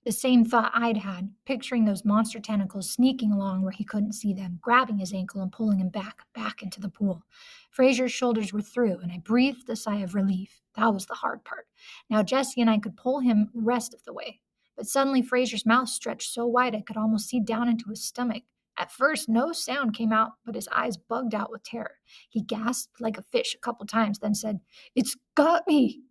The same thought I'd had, picturing those monster tentacles sneaking along where he couldn't see them, grabbing his ankle and pulling him back into the pool. Fraser's shoulders were through, and I breathed a sigh of relief. That was the hard part. Now Jesse and I could pull him the rest of the way. But suddenly Fraser's mouth stretched so wide I could almost see down into his stomach. At first, no sound came out, but his eyes bugged out with terror. He gasped like a fish a couple times, then said, "It's got me!"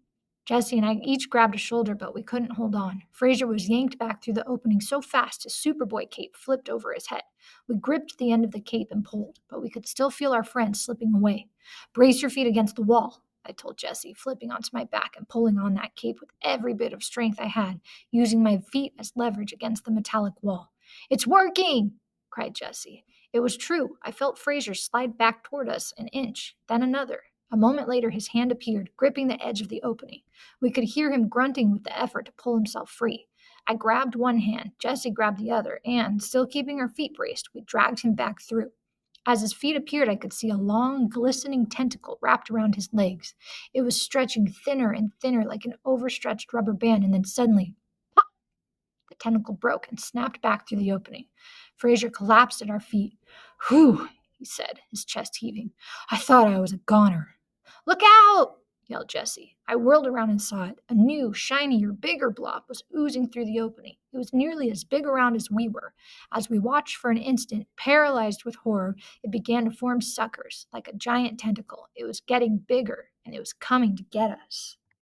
Jesse and I each grabbed a shoulder, but we couldn't hold on. Fraser was yanked back through the opening so fast his Superboy cape flipped over his head. We gripped the end of the cape and pulled, but we could still feel our friend slipping away. "Brace your feet against the wall," I told Jesse, flipping onto my back and pulling on that cape with every bit of strength I had, using my feet as leverage against the metallic wall. "It's working!" cried Jesse. It was true. I felt Fraser slide back toward us an inch, then another. A moment later, his hand appeared, gripping the edge of the opening. We could hear him grunting with the effort to pull himself free. I grabbed one hand, Jessie grabbed the other, and, still keeping her feet braced, we dragged him back through. As his feet appeared, I could see a long, glistening tentacle wrapped around his legs. It was stretching thinner and thinner like an overstretched rubber band, and then suddenly, pop! The tentacle broke and snapped back through the opening. Fraser collapsed at our feet. "Whew," he said, his chest heaving. "I thought I was a goner." "Look out!" yelled Jesse. I whirled around and saw it. A new, shinier, bigger blob was oozing through the opening. It was nearly as big around as we were. As we watched for an instant, paralyzed with horror, it began to form suckers, like a giant tentacle. It was getting bigger, and it was coming to get us.